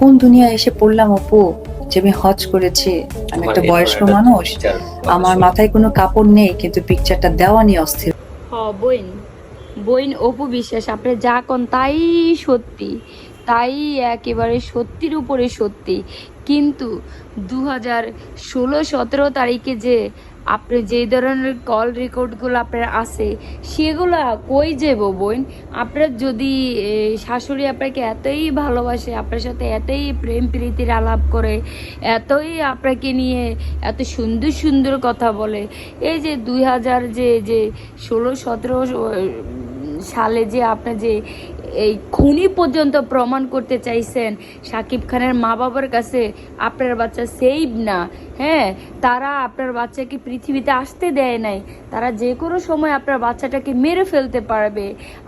কোন দুনিয়ায় এসে পড়লাম অপু, যে আমি হজ করেছি, আমি একটা বয়স্ক মানুষ, আমার মাথায় কোনো কাপড় নেই, কিন্তু পিকচারটা দেওয়া নিয়ে অস্থির। বইন বইন অপু বিশ্বাস, আপনি যা কোন তাই সত্যি, তাই একেবারে সত্যির উপরে সত্যি। কিন্তু 2016-17 তারিখে যে আপনি যে ধরনের কল রেকর্ডগুলো আপনার আছে, সেগুলো কই যাব বোন? আপনার যদি শাশুড়ি আপনাকে এতই ভালোবাসে, আপনার সাথে এতই প্রেম প্রীতির আলাপ করে, এতই আপনাকে নিয়ে এত সুন্দর সুন্দর কথা বলে, এই যে 2016-17 সালে যে আপনি যে এই খুনি পর্যন্ত প্রমাণ করতে চাইছেন শাকিব খানের মা বাবার কাছে আপনার বাচ্চা সেভ না, হ্যাঁ, তারা আপনার বাচ্চাকে পৃথিবীতে আসতে দেয় নাই, তারা যে কোনো সময় আপনার বাচ্চাটাকে মেরে ফেলতে পারবে,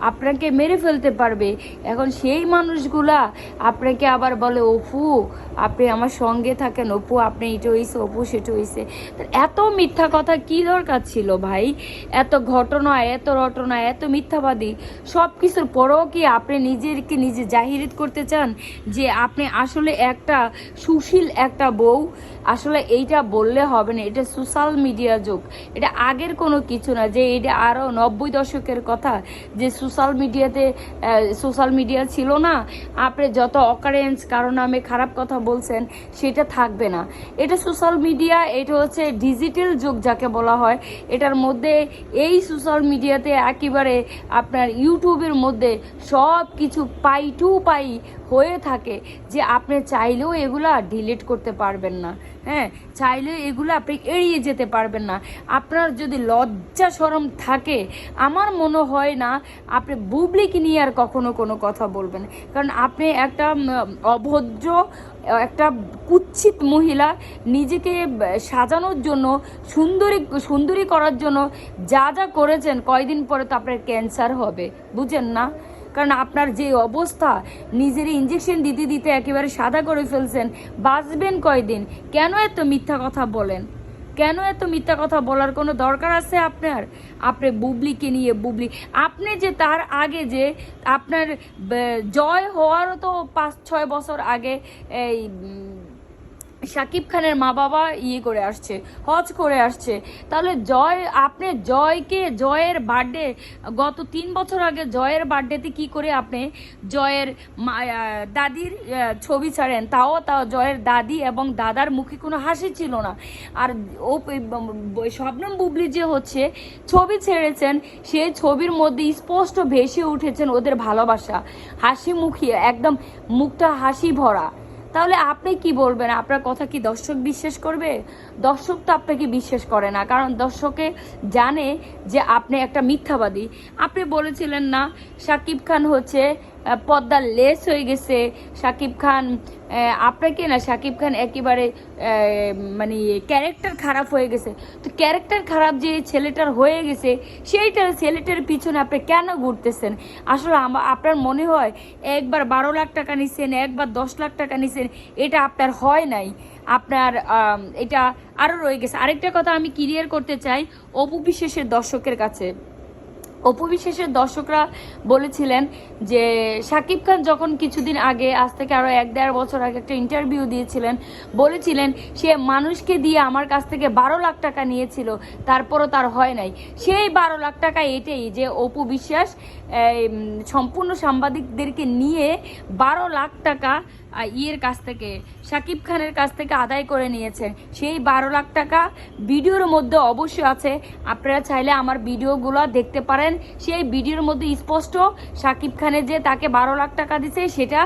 আপনাকে মেরে ফেলতে পারবে। এখন সেই মানুষগুলা আপনাকে আবার বলে অপু আপনি আমার সঙ্গে থাকেন, অপু আপনি এটা হয়েছে, অপু সেটা হয়েছে। এত মিথ্যা কথা কি দরকার ছিল ভাই? এত ঘটনা, এত রটনা, এত মিথ্যাবাদী, সব কিছুর পরেও কি আপনি নিজেকে নিজে জাহিরিত করতে চান যে আপনি আসলে একটা সুশীল একটা বউ? আসলে এইটা বললে হবে না, এটা সোশ্যাল মিডিয়া যুগ, এটা আগের কোনো কিছু না যে এটা আরও 90 দশকের কথা, যে সোশ্যাল মিডিয়া ছিল না, আপনি যত অকারেন্স কারো নামে খারাপ কথা বলছেন সেটা থাকবে না। এটা সোশ্যাল মিডিয়া, এটা হচ্ছে ডিজিটাল যুগ যাকে বলা হয়। এটার মধ্যে এই সোশ্যাল মিডিয়াতে একেবারে আপনার ইউটিউবের মধ্যে সব কিছু পাই টু পাই হয়ে থাকে, যে আপনি চাইলেও এগুলা ডিলিট করতে পারবেন না, হ্যাঁ, চাইলেও এগুলো আপনি এড়িয়ে যেতে পারবেন না। আপনার যদি লজ্জা শরম থাকে, আমার মনে হয় না আপনি বুবলিকে নিয়ে আর কখনো কোনো কথা বলবেন, কারণ আপনি একটা অভদ্র, একটা কুৎসিত মহিলা, নিজেকে সাজানোর জন্য, সুন্দরী করার জন্য যা যা করেছেন, কয়দিন পরে তো আপনার ক্যান্সার হবে, বুঝেন না? কারণ আপনার যে অবস্থা, নিজের ইঞ্জেকশন দিতে দিতে একেবারে সাদা করে ফেলছেন, বাঁচবেন কয়দিন? কেন এত মিথ্যা কথা বলেন? কেন এত মিথ্যা কথা বলার কোনো দরকার আছে আপনার? আপনি বুবলিকে নিয়ে, বুবলি আপনি যে তার আগে যে আপনার জয় হওয়ারও তো 5-6 বছর আগে এই শাকিব খানের মা বাবা করে আসছে, হজ করে আসছে, তাহলে আপনি জয়ের বার্থডে, গত 3 বছর আগে জয়ের বার্থডেতে কি করে আপনি জয়ের দাদির ছবি ছাড়েন? তাও জয়ের দাদি এবং দাদার মুখে কোনো হাসি ছিল না। আর ও শবনম বুবলি যে হচ্ছে ছবি ছেড়েছেন, সেই ছবির মধ্যে স্পষ্ট ভেসে উঠেছেন ওদের ভালোবাসা, হাসি মুখী, একদম মুখটা হাসি ভরা। তাহলে আপনি কি বলবেন? আপনার কথা কি দর্শক বিশ্বাস করবে? দর্শক তো আপনাকে বিশ্বাস করে না, কারণ দর্শকে জানে যে আপনি একটা মিথ্যাবাদী। আপনি বলেছিলেন না শাকিব খান হচ্ছে পদ্মার লেস হয়ে গেছে, শাকিব খান আপনাকে না, শাকিব খান একেবারে মানে ক্যারেক্টার খারাপ হয়ে গেছে। তো ক্যারেক্টার খারাপ যে ছেলেটার হয়ে গেছে, সেইটার ছেলেটার পিছনে আপনি কেন ঘুরতেছেন? আসলে আপনার মনে হয় একবার 12 লাখ টাকা নিছেন, একবার 10 লাখ টাকা নিছেন, এটা আপনার হয় নাই, আপনার এটা আরও রয়ে গেছে। আরেকটা কথা আমি ক্লিয়ার করতে চাই অপু বিশ্বাসের দর্শকের কাছে। অপু বিশ্বাসের দর্শকরা বলেছিলেন যে শাকিব খান যখন কিছুদিন আগে, আজ থেকে আরও 1-1.5 বছর আগে একটা ইন্টারভিউ দিয়েছিলেন, বলেছিলেন সে মানুষকে দিয়ে আমার কাছ থেকে 12 লাখ টাকা নিয়েছিল, তারপরও তার হয় নাই। সেই 12 লাখ টাকা এটাই যে অপু বিশ্বাস সম্পূর্ণ সাংবাদিকদেরকে নিয়ে 12 লাখ টাকা কাছ থেকে, শাকিব খানের কাছ থেকে আদায় করে নিয়েছেন। সেই 12 লাখ টাকা ভিডিওর মধ্যে অবশ্যই আছে, আপনারা চাইলে আমার ভিডিওগুলো দেখতে পারেন। সেই ভিডিওর মধ্যে স্পষ্ট শাকিব খানের যে তাকে 12 লাখ টাকা দিছে সেটা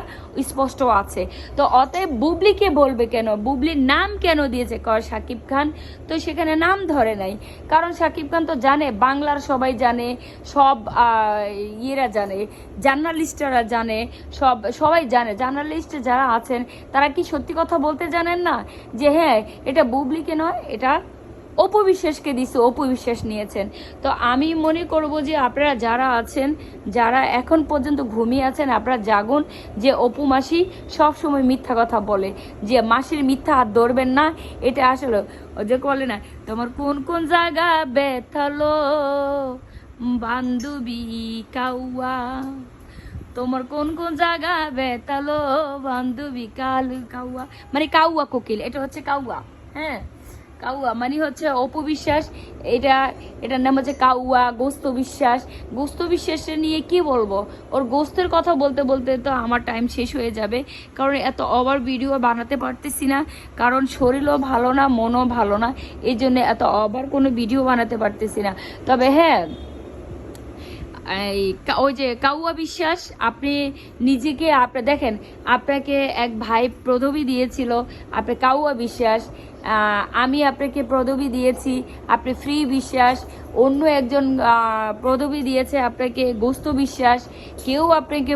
স্পষ্ট আছে। তো অতএব বুবলিকে বলবে কেন, বুবলির নাম কেন দিয়েছে? কারণ শাকিব খান তো সেখানে নাম ধরে নাই, কারণ শাকিব খান তো জানে, বাংলার সবাই জানে, সব জানে, জার্নালিস্টরা জানে, সবাই জানে, জার্নালিস্ট যারা আছেন তারা কি সত্যি কথা বলতে জানেন না যে হ্যাঁ এটা বুবলিকে নয়, এটা অপু বিশ্বাসকে দিছে, অপু বিশ্বাস নিয়েছেন। তো আমি মনে করব যে আপনারা যারা আছেন, যারা এখন পর্যন্ত ঘুমিয়ে আছেন, আপনারা জাগুন, যে অপু মাসি সবসময় মিথ্যা কথা বলে, যে মাসির মিথ্যা হাত ধরবেন না। এটা আসলে যে বলে না, তোমার কোন কোন জায়গা ব্যথালো বান্ধবী কাউয়া, তোমার কোন কোন জায়গা বেতালো বান্ধবী কাল কাউয়া, মানে কাউয়া কোকিল, এটা হচ্ছে কাউয়া। হ্যাঁ, কাউয়া মানে হচ্ছে অপু বিশ্বাস, এটার নাম হচ্ছে কাউয়া। গোস্ত বিশ্বাস, গোস্ত বিশ্বাসের নিয়ে কি বলবো, ওর গোস্তের কথা বলতে বলতে তো আমার টাইম শেষ হয়ে যাবে, কারণ এত ওভার ভিডিও বানাতে পারতেছি না, কারণ শরীরও ভালো না, মনও ভালো না, এই জন্য এত ওভার কোনো ভিডিও বানাতে পারতেছি না। তবে হ্যাঁ, ওই যে কাউয়া বিশ্বাস, আপনি নিজেকে আপনি দেখেন, আপনাকে এক ভাই পদবি দিয়েছিল, আপনি কাউয়া বিশ্বাস, আমি আপনাকে পদবি দিয়েছি আপনি ফ্রি বিশ্বাস, অন্য একজন পদবি দিয়েছে আপনাকে গোস্ত বিশ্বাস, কেউ আপনাকে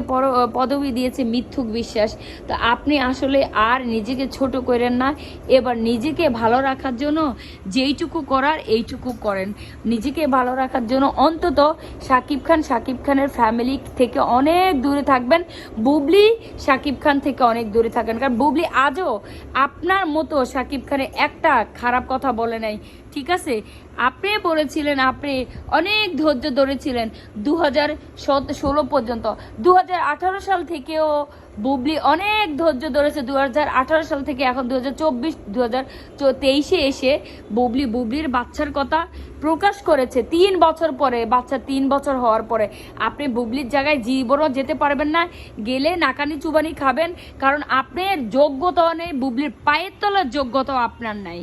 পদবি দিয়েছে মিথ্যুক বিশ্বাস। তো আপনি আসলে আর নিজেকে ছোট করেন না, এবার নিজেকে ভালো রাখার জন্য যেইটুকু করার এইটুকু করেন। নিজেকে ভালো রাখার জন্য অন্তত শাকিব খানের ফ্যামিলি থেকে অনেক দূরে থাকবেন, বুবলি শাকিব খান থেকে অনেক দূরে থাকবেন, কারণ বুবলি আজও আপনার মতো শাকিব খানের একটা খারাপ কথা বলে নাই, ঠিক আছে? আপনি বলেছিলেন, আপনি অনেক ধৈর্য ধরেছিলেন 2016 পর্যন্ত, 2018 সাল থেকেও বুবলি অনেক ধৈর্য ধরেছে, 2018 সাল থেকে এখন 2023 এসে বুবলির বাচ্চার কথা প্রকাশ করেছে 3 বছর পরে, বাচ্চা 3 বছর হওয়ার পরে। আপনি বুবলির জায়গায় জীবনও যেতে পারবেন না, গেলে নাকানি চুবানি খাবেন, কারণ আপনার যোগ্যতা নেই, বুবলির পায়ের তলার যোগ্যতাও আপনার নাই।